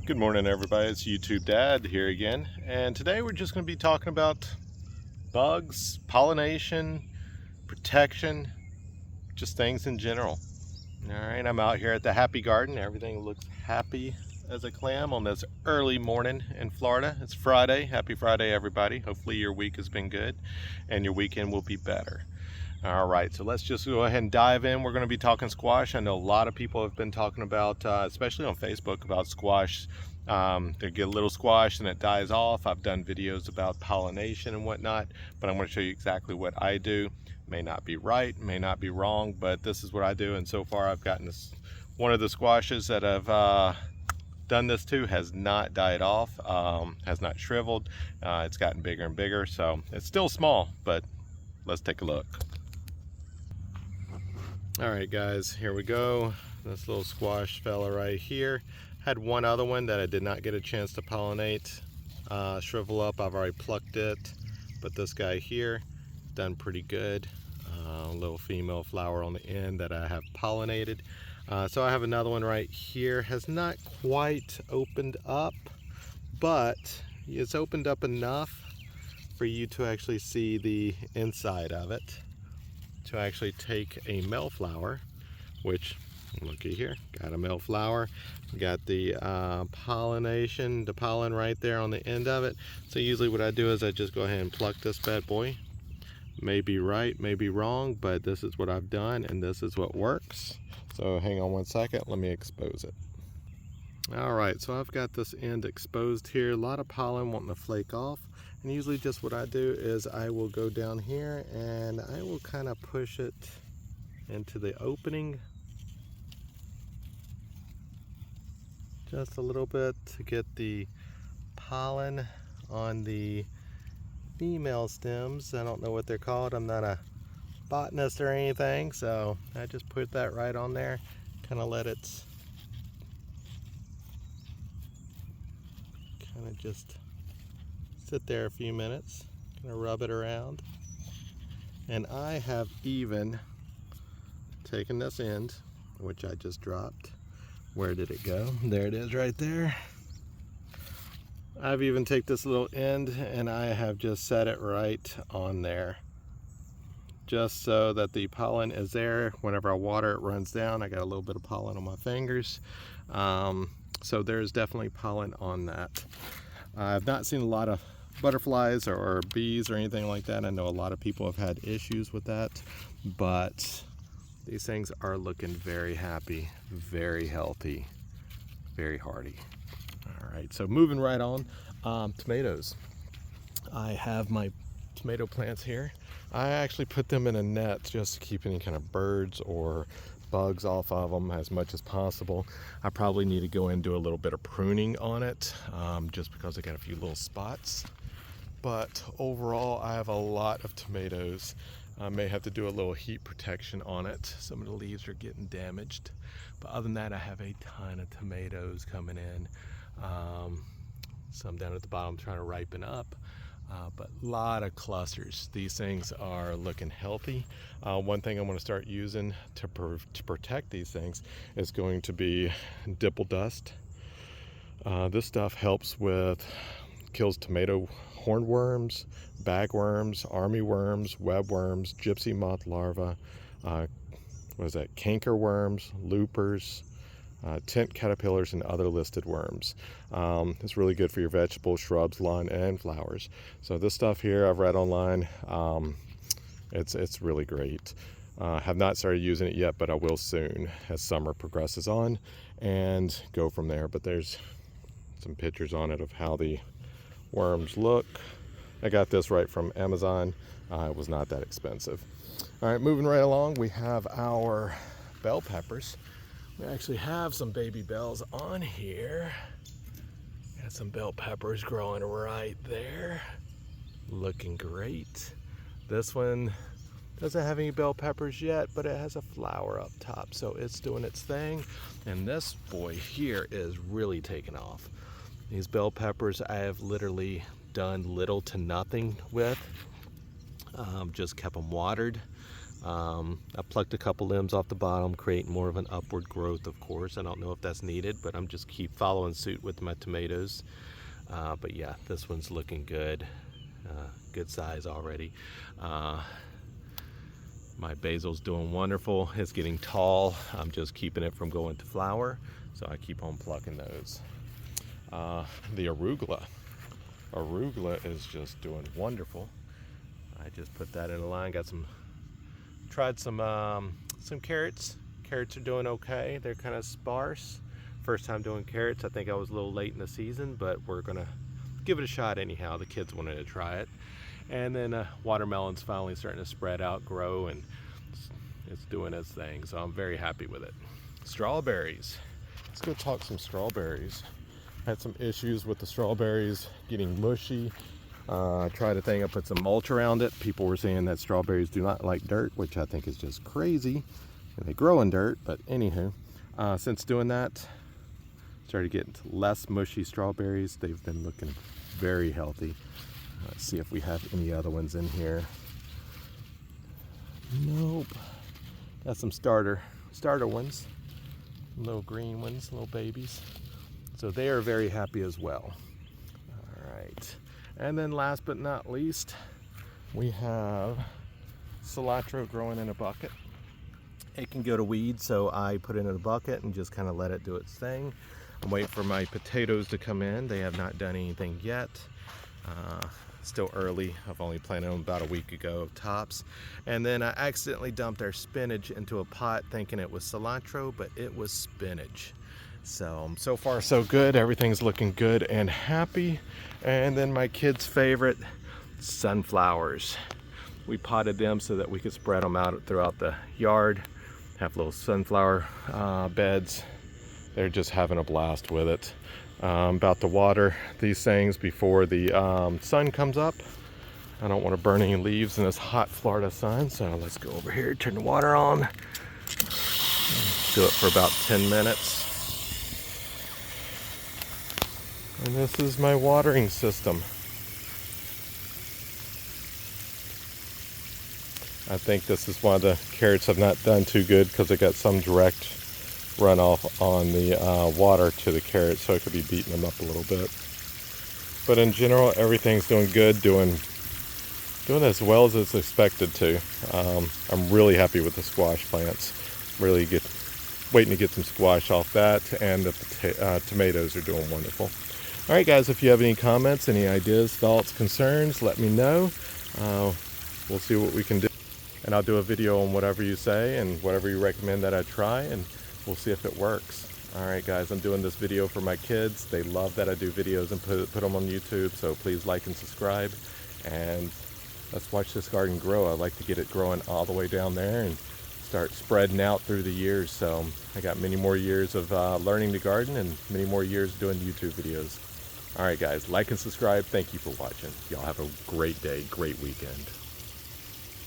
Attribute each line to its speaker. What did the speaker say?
Speaker 1: Good morning, everybody. It's YouTube Dad here again, and today we're just going to be talking about bugs, pollination, protection, just things in general. All right, I'm out here at the Happy Garden. Everything looks happy as a clam on this early morning in Florida. It's Friday. Happy Friday, everybody. Hopefully your week has been good and your weekend will be better. All right, so let's just go ahead and dive in. We're going to be talking squash. I know a lot of people have been talking about, especially on Facebook, about squash. They get a little squash and it dies off. I've done videos about pollination and whatnot, but I'm going to show you exactly what I do. May not be right, may not be wrong, but this is what I do. And so far I've gotten this, one of the squashes that I've done this to has not died off, has not shriveled. It's gotten bigger and bigger, so it's still small, but let's take a look. All right, guys, here we go. This little squash fella right here. Had one other one that I did not get a chance to pollinate, shrivel up. I've already plucked it, but this guy here done pretty good. Little female flower on the end that I have pollinated. So I have another one right here. Has not quite opened up, but it's opened up enough for you to actually see the inside of it. To actually take a male flower, which looky here, got a male flower, got the pollination, the pollen right there on the end of it. So usually what I do is I just go ahead and pluck this bad boy. May be right, may be wrong, but this is what I've done and this is what works. So hang on one second, let me expose it. All right, so I've got this end exposed here. A lot of pollen wanting to flake off. And usually just what I do is I will go down here and I will kind of push it into the opening just a little bit to get the pollen on the female stems. I don't know what they're called. I'm not a botanist or anything, so I just put that right on there, kind of let it kind of just sit there a few minutes, kind of rub it around. And I have even taken this end, which I just dropped. Where did it go? There it is right there. I've even taken this little end and I have just set it right on there, just so that the pollen is there. Whenever I water, it runs down. I got a little bit of pollen on my fingers. So there's definitely pollen on that. I've not seen a lot of butterflies or bees or anything like that. I know a lot of people have had issues with that, but these things are looking very happy, very healthy, very hardy. All right, so moving right on, tomatoes. I have my tomato plants here. I actually put them in a net just to keep any kind of birds or bugs off of them as much as possible. I probably need to go in and do a little bit of pruning on it, just because I got a few little spots. But overall, I have a lot of tomatoes. I may have to do a little heat protection on it. Some of the leaves are getting damaged. But other than that, I have a ton of tomatoes coming in. Some down at the bottom trying to ripen up. But a lot of clusters. These things are looking healthy. One thing I'm going to start using to protect these things is going to be Dipel dust. This stuff helps with, kills tomato hornworms, bagworms, armyworms, webworms, gypsy moth larvae, what is that, canker worms, loopers, tent caterpillars, and other listed worms. It's really good for your vegetables, shrubs, lawn, and flowers. So this stuff here I've read online. It's really great. Have not started using it yet, but I will soon as summer progresses on and go from there. But there's some pictures on it of how the worms look. I got this right from Amazon. It was not that expensive. All right, moving right along, we have our bell peppers. We actually have some baby bells on here. Got some bell peppers growing right there. Looking great. This one doesn't have any bell peppers yet, but it has a flower up top, so it's doing its thing. And this boy here is really taking off. These bell peppers I have literally done little to nothing with. Just kept them watered. I plucked a couple limbs off the bottom, creating more of an upward growth, of course. I don't know if that's needed, but I'm just keep following suit with my tomatoes. But yeah, this one's looking good. Good size already. My basil's doing wonderful. It's getting tall. I'm just keeping it from going to flower, so I keep on plucking those. The arugula. Arugula is just doing wonderful. I just put that in a line. Tried some carrots. Carrots are doing okay. They're kind of sparse. First time doing carrots. I think I was a little late in the season, but we're gonna give it a shot anyhow. The kids wanted to try it. And then watermelon's finally starting to spread out, grow, and it's doing its thing. So I'm very happy with it. Strawberries. Let's go talk some strawberries. Had some issues with the strawberries getting mushy. I tried a thing, I put some mulch around it. People were saying that strawberries do not like dirt, which I think is just crazy. They grow in dirt, but anywho, since doing that, started getting less mushy strawberries. They've been looking very healthy. Let's see if we have any other ones in here. Nope. Got some starter ones, little green ones, little babies. So they are very happy as well. All right. And then last but not least, we have cilantro growing in a bucket. It can go to weeds, so I put it in a bucket and just kind of let it do its thing. I'm waiting for my potatoes to come in. They have not done anything yet. Still early. I've only planted them about a week ago of tops. And then I accidentally dumped our spinach into a pot thinking it was cilantro, but it was spinach. So far so good. Everything's looking good and happy. And then my kids' favorite, sunflowers. We potted them so that we could spread them out throughout the yard. Have little sunflower beds. They're just having a blast with it. About to water these things before the sun comes up. I don't want to burn any leaves in this hot Florida sun, so let's go over here, turn the water on. Do it for about 10 minutes. And this is my watering system. I think this is why the carrots have not done too good, because they got some direct runoff on the water to the carrots, so it could be beating them up a little bit. But in general, everything's doing good, doing as well as it's expected to. I'm really happy with the squash plants. Really waiting to get some squash off that, and the tomatoes are doing wonderful. All right, guys, if you have any comments, any ideas, thoughts, concerns, let me know. We'll see what we can do. And I'll do a video on whatever you say and whatever you recommend that I try, and we'll see if it works. All right, guys, I'm doing this video for my kids. They love that I do videos and put them on YouTube, so please like and subscribe. And let's watch this garden grow. I'd like to get it growing all the way down there and start spreading out through the years. So I got many more years of learning to garden and many more years doing YouTube videos. All right, guys, like and subscribe. Thank you for watching. Y'all have a great day, great weekend.